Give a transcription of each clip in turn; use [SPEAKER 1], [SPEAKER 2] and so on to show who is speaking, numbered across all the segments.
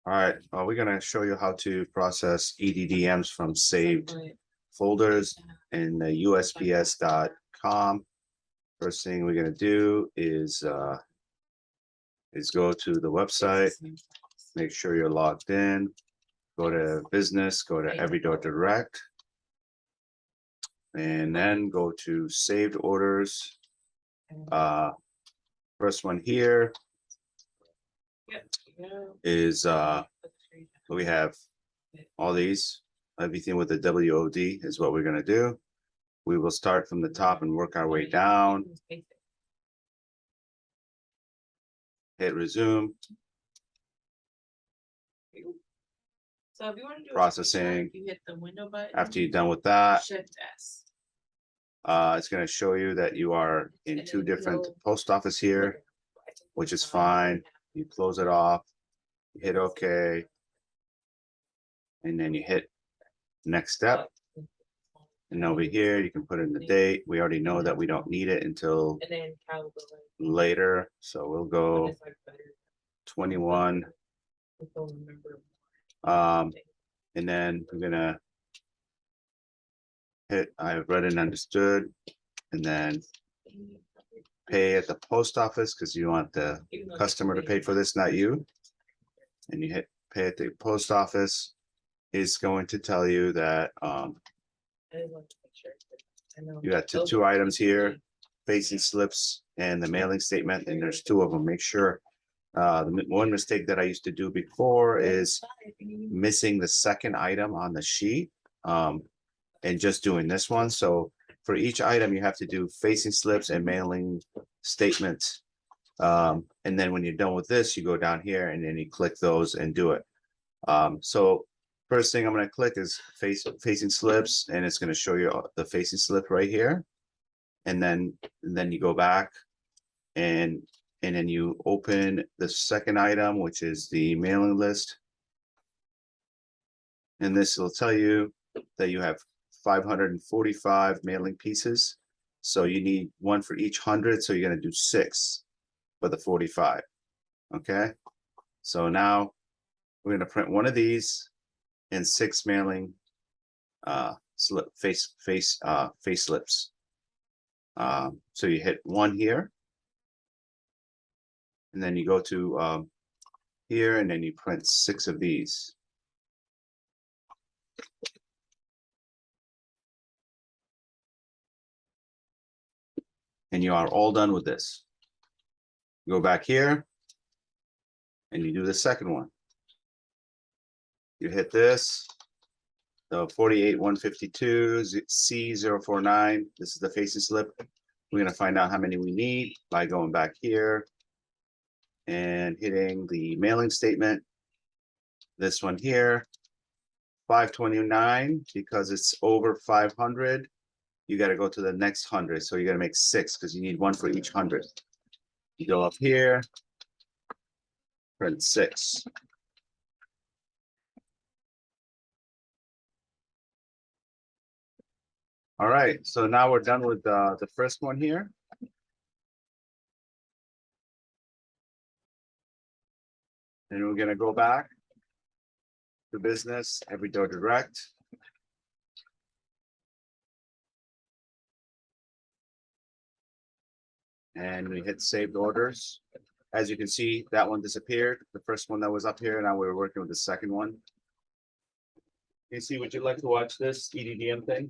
[SPEAKER 1] All right, we're gonna show you how to process EDDMs from saved folders in the USPS.com. First thing we're gonna do is go to the website, make sure you're logged in, go to business, go to Every Door Direct, and then go to saved orders. First one here is we have all these, everything with the WOD is what we're gonna do. We will start from the top and work our way down. Hit resume.
[SPEAKER 2] So if you want to do
[SPEAKER 1] Processing.
[SPEAKER 2] you hit the window button.
[SPEAKER 1] After you're done with that,
[SPEAKER 2] Shift S.
[SPEAKER 1] it's going to show you that you are in two different post office here, which is fine. You close it off, you hit OK, and then you hit next step. And over here, you can put in the date. We already know that we don't need it until later. So we'll go 21. And then we're gonna hit I've read and understood, and then pay at the post office because you want the customer to pay for this, not you. And you hit pay at the post office. Is going to tell you that you got two items here, facing slips and the mailing statement, and there's two of them. Make sure. The one mistake that I used to do before is missing the second item on the sheet and just doing this one. So for each item, you have to do facing slips and mailing statements. And then when you're done with this, you go down here and then you click those and do it. So first thing I'm going to click is facing slips, and it's going to show you the facing slip right here. And then you go back and then you open the second item, which is the mailing list. And this will tell you that you have 545 mailing pieces. So you need one for each 100. So you're going to do 6 for the 45. Okay. So now we're going to print one of these and 6 mailing face slips. So you hit 1 here. And then you go to here, and then you print 6 of these. And you are all done with this. Go back here, and you do the second one. You hit this, the 48152 C049. This is the facing slip. We're going to find out how many we need by going back here and hitting the mailing statement. This one here, 529, because it's over 500. You got to go to the next 100. So you got to make 6 because you need one for each 100. You go up here, print 6. All right, so now we're done with the first one here. And we're going to go back to business, Every Door Direct. And we hit saved orders. As you can see, that one disappeared. The first one that was up here, now we're working with the second one. Casey, would you like to watch this EDDM thing?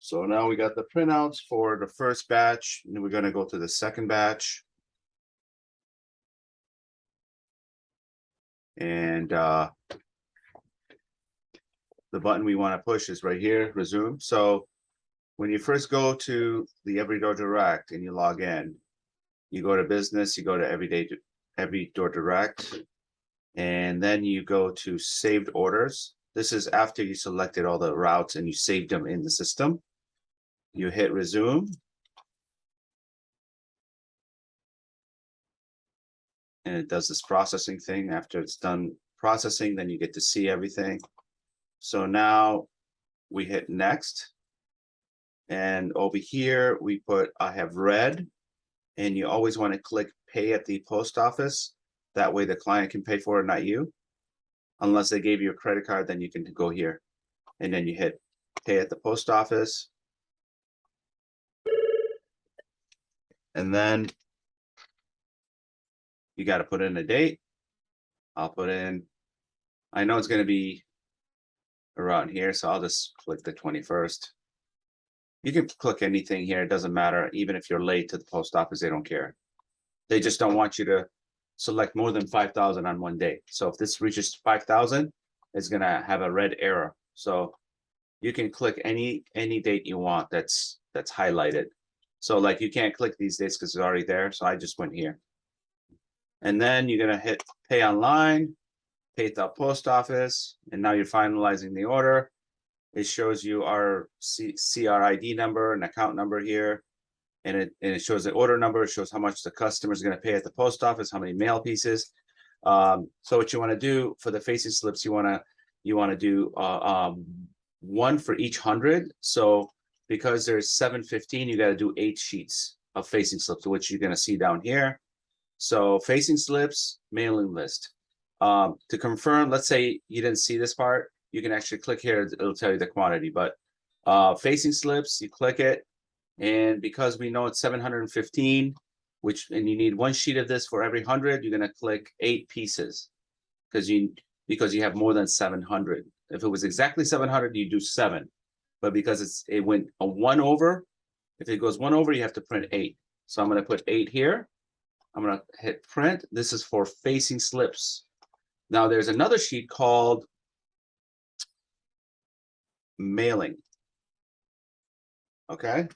[SPEAKER 1] So now we got the printouts for the first batch, and we're going to go to the second batch. And the button we want to push is right here, resume. So when you first go to the Every Door Direct and you log in, you go to business, you go to Every Door Direct, and then you go to saved orders. This is after you selected all the routes and you saved them in the system. You hit resume. And it does this processing thing. After it's done processing, then you get to see everything. So now we hit next. And over here, we put, I have read. And you always want to click pay at the post office. That way the client can pay for it, not you. Unless they gave you a credit card, then you can go here. And then you hit pay at the post office. And then you got to put in a date. I'll put in, I know it's going to be around here, so I'll just click the 21st. You can click anything here, it doesn't matter. Even if you're late to the post office, they don't care. They just don't want you to select more than 5,000 on one day. So if this reaches 5,000, it's gonna have a red arrow. So you can click any date you want that's highlighted. So like you can't click these dates because it's already there. So I just went here. And then you're gonna hit pay online, pay at the post office, and now you're finalizing the order. It shows you our CRID number and account number here. And it shows the order number, it shows how much the customer is going to pay at the post office, how many mail pieces. So what you want to do for the facing slips, you want to do one for each 100. So because there's 715, you got to do 8 sheets of facing slips, which you're going to see down here. So facing slips, mailing list. To confirm, let's say you didn't see this part, you can actually click here, it'll tell you the quantity, but facing slips, you click it, and because we know it's 715, and you need 1 sheet of this for every 100, you're gonna click 8 pieces because you have more than 700. If it was exactly 700, you do 7, but because it went a 1 over, if it goes 1 over, you have to print 8. So I'm gonna put 8 here. I'm gonna hit print. This is for facing slips. Now there's another sheet called mailing. Okay.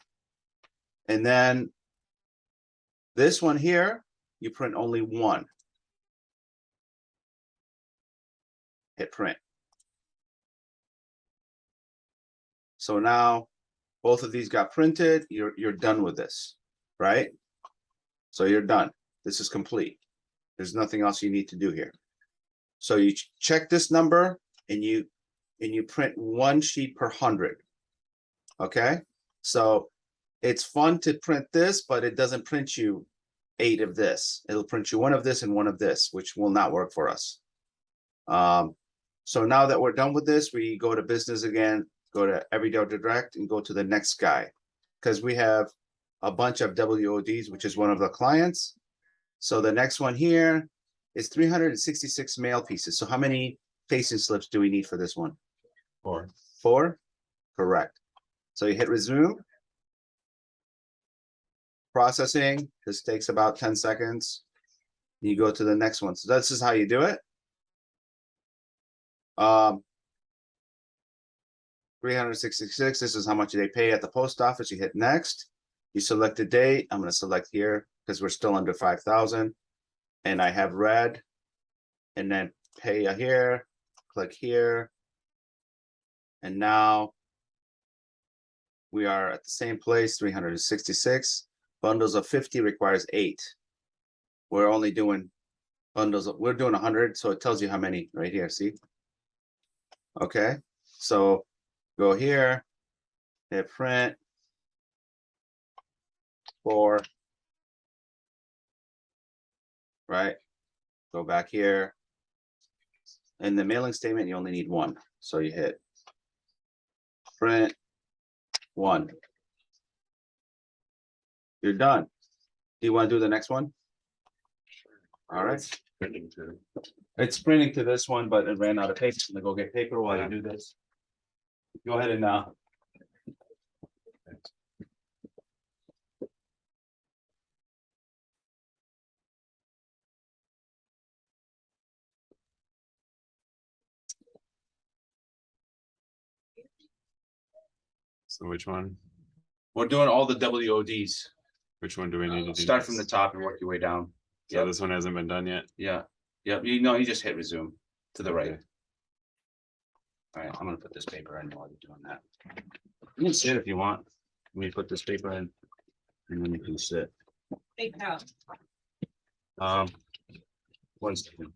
[SPEAKER 1] And then this one here, you print only 1. Hit print. So now both of these got printed. You're done with this, right? So you're done. This is complete. There's nothing else you need to do here. So you check this number and you print 1 sheet per 100. Okay. So it's fun to print this, but it doesn't print you 8 of this. It'll print you 1 of this and 1 of this, which will not work for us. So now that we're done with this, we go to business again, go to Everyday Direct and go to the next guy, because we have a bunch of WODs, which is one of the clients. So the next one here is 366 mail pieces. So how many facing slips do we need for this one?
[SPEAKER 3] 4.
[SPEAKER 1] 4? Correct. So you hit resume. Processing. This takes about 10 seconds. You go to the next one. So this is how you do it. 366. This is how much they pay at the post office. You hit next. You select a date. I'm going to select here because we're still under 5,000. And I have red. And then pay here. Click here. And now we are at the same place, 366. Bundles of 50 requires 8. We're only doing bundles. We're doing 100, so it tells you how many right here. See? Okay, so go here, hit print, 4, right? Go back here. In the mailing statement, you only need 1, so you hit print 1. You're done. Do you want to do the next one? All right.
[SPEAKER 3] Printing too.
[SPEAKER 1] It's printing to this one, but it ran out of paper. I'm gonna go get paper while you do this. Go ahead and
[SPEAKER 3] So which one?
[SPEAKER 1] we're doing all the WODs.
[SPEAKER 3] Which one do we need to do?
[SPEAKER 1] Start from the
[SPEAKER 3] next?
[SPEAKER 1] top and work your way down.
[SPEAKER 3] So
[SPEAKER 1] Yep.
[SPEAKER 3] this one hasn't been done yet.
[SPEAKER 1] Yeah. Yep. You know, you just hit resume to the right.
[SPEAKER 3] Okay.
[SPEAKER 1] All right. I'm gonna put this paper in while you're doing that. You can sit if you want. Let me put this paper in, and then you can sit.
[SPEAKER 2] Hey, pal.
[SPEAKER 1] One second.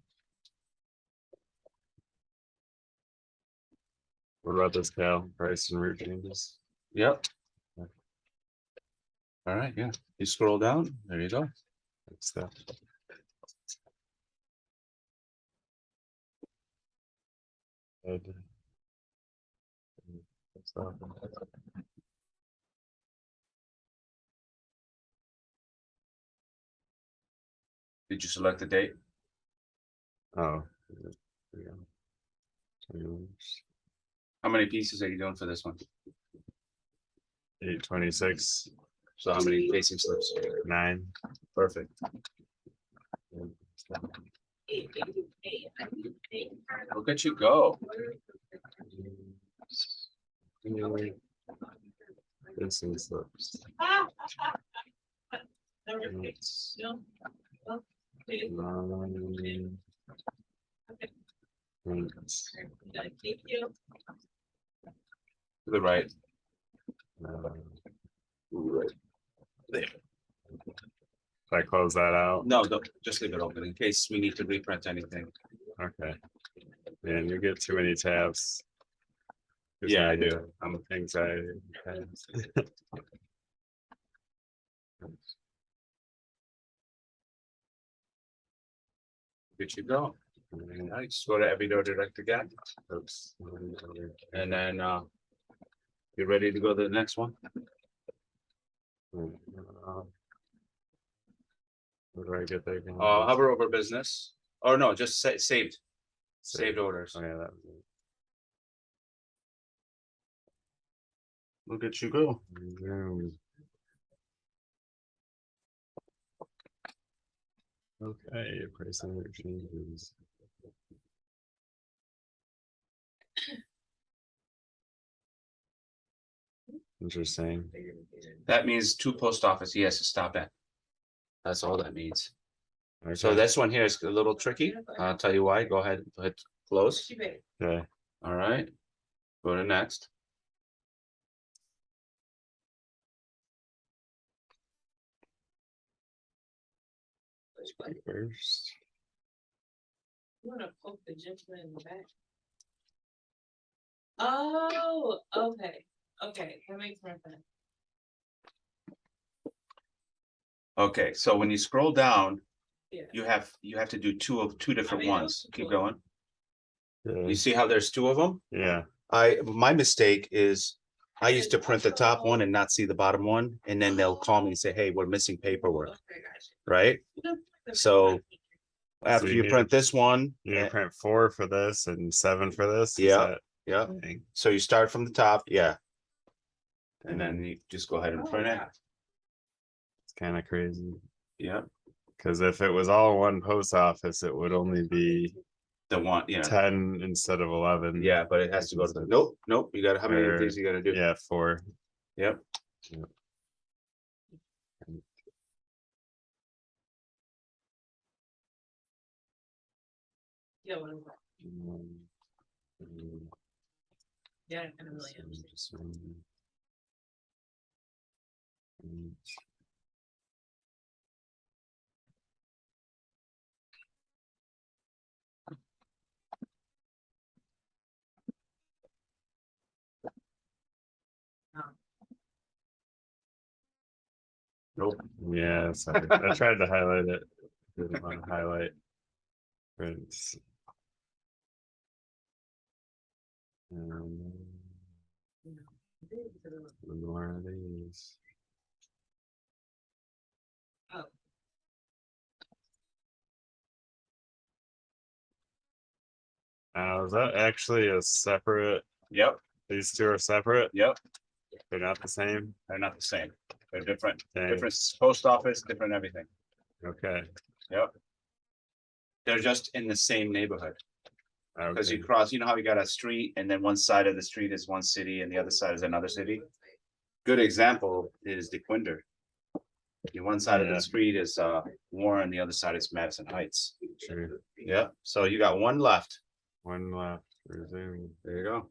[SPEAKER 3] What about this, Cal? Price and route changes?
[SPEAKER 1] Yep. All right, yeah, you scroll down, there you go.
[SPEAKER 3] That's that.
[SPEAKER 1] Did you select the date?
[SPEAKER 3] Oh. Yeah.
[SPEAKER 1] How many pieces are you doing for this one?
[SPEAKER 3] 826,
[SPEAKER 1] So how many facing slips?
[SPEAKER 3] 9.
[SPEAKER 1] Perfect. Look at you go.
[SPEAKER 3] This is slips.
[SPEAKER 2] Thank you.
[SPEAKER 1] To the right. There.
[SPEAKER 3] If I close that out,
[SPEAKER 1] No, don't, just leave it open in case we need to reprint anything.
[SPEAKER 3] okay. Man, you get too many tabs. Gives
[SPEAKER 1] Yeah,
[SPEAKER 3] me
[SPEAKER 1] I do.
[SPEAKER 3] anxiety.
[SPEAKER 1] Good you go. Nice. Go to every door direct again.
[SPEAKER 3] Oops.
[SPEAKER 1] And then you ready to go to the next one?
[SPEAKER 3] Where do I get there?
[SPEAKER 1] Hover over business. Or no, just say saved. Saved orders.
[SPEAKER 3] Oh, yeah, that was it.
[SPEAKER 1] Look at you go.
[SPEAKER 3] Okay, price and changes. Interesting.
[SPEAKER 1] That means to post office, he has to stop at. That's all that means. So
[SPEAKER 3] Okay.
[SPEAKER 1] this one here is a little tricky. I'll tell you why. Go ahead, hit close.
[SPEAKER 3] Okay.
[SPEAKER 1] All right. Go to next.
[SPEAKER 3] First.
[SPEAKER 2] You wanna poke the gentleman in the back? Oh, okay, okay, that makes more sense.
[SPEAKER 1] Okay, so when you scroll down,
[SPEAKER 2] Yeah.
[SPEAKER 1] you have to do two different ones. Keep going.
[SPEAKER 3] Yeah.
[SPEAKER 1] You see how there's two of them?
[SPEAKER 3] Yeah.
[SPEAKER 1] My mistake is I used to print the top one and not see the bottom one, and then they'll call me and say, hey, we're missing paperwork,
[SPEAKER 2] Okay, gotcha.
[SPEAKER 1] right? So after
[SPEAKER 3] you
[SPEAKER 1] you
[SPEAKER 3] need
[SPEAKER 1] print
[SPEAKER 3] to-
[SPEAKER 1] this one,
[SPEAKER 3] You can print 4 for this and 7 for this. Is
[SPEAKER 1] Yeah.
[SPEAKER 3] that-
[SPEAKER 1] yeah,
[SPEAKER 3] Dang.
[SPEAKER 1] so you start from the top, yeah. And then you just go ahead and print it,
[SPEAKER 3] It's kind of crazy.
[SPEAKER 1] yeah,
[SPEAKER 3] Because if it was all one post office, it would only be
[SPEAKER 1] the one,
[SPEAKER 3] 10 instead of 11.
[SPEAKER 1] yeah, but it has to go to the, nope, you gotta, how many of these you gotta do?
[SPEAKER 3] Yeah, 4.
[SPEAKER 1] Yep.
[SPEAKER 2] Yeah, what is that?
[SPEAKER 3] Mm,
[SPEAKER 2] Yeah, I kind of really am.
[SPEAKER 1] Nope.
[SPEAKER 3] Yeah, sorry. I tried to highlight it. Didn't want to highlight. Prints. More of these.
[SPEAKER 2] Oh.
[SPEAKER 3] Is that actually a separate?
[SPEAKER 1] Yep,
[SPEAKER 3] These two are separate?
[SPEAKER 1] yep,
[SPEAKER 3] They're not the same?
[SPEAKER 1] they're not the same, they're different,
[SPEAKER 3] Dang.
[SPEAKER 1] different post office, different everything,
[SPEAKER 3] Okay.
[SPEAKER 1] yep. They're just in the same neighborhood, because
[SPEAKER 3] Okay.
[SPEAKER 1] you cross, you know how you got a street and then one side of the street is one city and the other side is another city? Good example is DeQuinder. The one side of
[SPEAKER 3] Yeah.
[SPEAKER 1] the street is Warren, the other side is Madison Heights.
[SPEAKER 3] True.
[SPEAKER 1] Yeah, so you got one left.
[SPEAKER 3] One left. Resume.
[SPEAKER 1] There you go.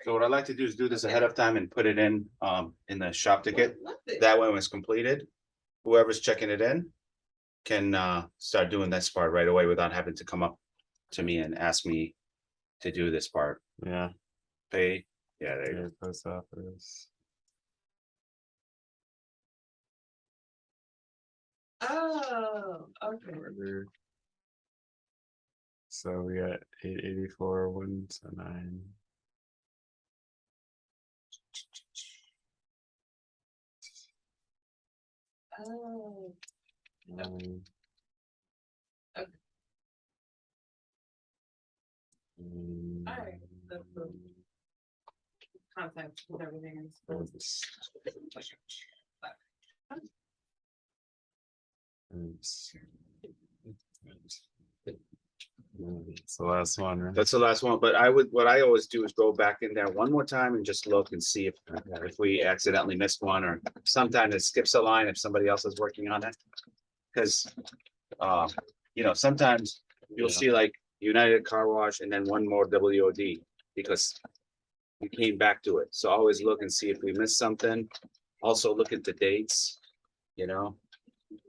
[SPEAKER 1] So what I like to do is do this ahead of time and put it in the shop ticket. That way when it's completed, whoever's checking it in can start doing this part right away without having to come up to me and ask me to do this part.
[SPEAKER 3] Yeah.
[SPEAKER 1] Pay, yeah, there you go.
[SPEAKER 3] Yeah, post office.
[SPEAKER 2] Oh, okay.
[SPEAKER 3] Order. So we got 884, 179.
[SPEAKER 2] Oh,
[SPEAKER 3] Um,
[SPEAKER 2] Okay. Alright, that's cool. Contact with everything is.
[SPEAKER 3] It's the last one, right?
[SPEAKER 1] That's the last one, but what I always do is go back in there one more time and just look and see if we accidentally missed one, or sometimes it skips a line if somebody else is working on it. Cause, you know, sometimes you'll
[SPEAKER 3] Yeah.
[SPEAKER 1] see like United Car Wash and then one more WOD, because we came back to it. So always look and see if we missed something. Also look at the dates, you know?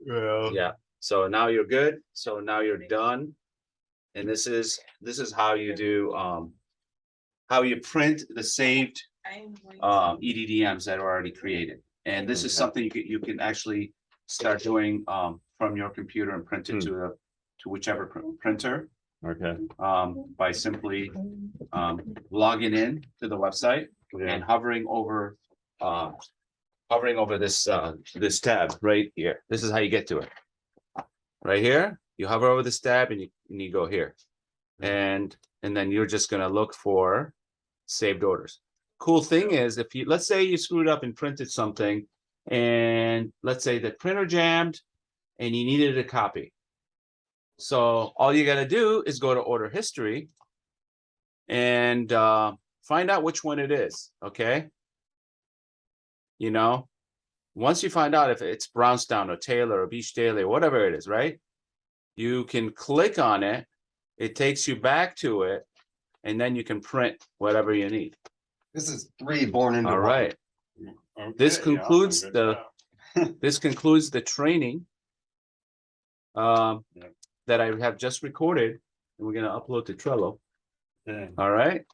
[SPEAKER 3] Well,
[SPEAKER 1] Yeah, so now you're good. So now you're done. And this is how you do, how you print the saved EDDMs that are already created. And this is
[SPEAKER 3] Okay.
[SPEAKER 1] something you can actually start doing from your computer and print it to whichever printer
[SPEAKER 3] okay.
[SPEAKER 1] by simply logging in to the website
[SPEAKER 3] Yeah.
[SPEAKER 1] and hovering over this this tab right here. This is how you get to it. Right here, you hover over this tab and you go here. And then you're just gonna look for saved orders. Cool thing is, if you, let's say you screwed up and printed something, and let's say the printer jammed and you needed a copy. So all you gotta do is go to order history and find out which one it is, okay? You know, once you find out if it's Brownstown or Taylor or Beach Daily or whatever it is, right? You can click on it, it takes you back to it, and then you can print whatever you need.
[SPEAKER 4] This is 3 born into
[SPEAKER 1] All
[SPEAKER 4] one.
[SPEAKER 1] right, this concludes this concludes the training that I have just recorded, and we're gonna upload to Trello. All right.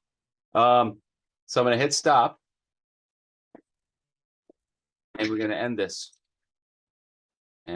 [SPEAKER 1] So I'm gonna hit stop. And we're gonna end this.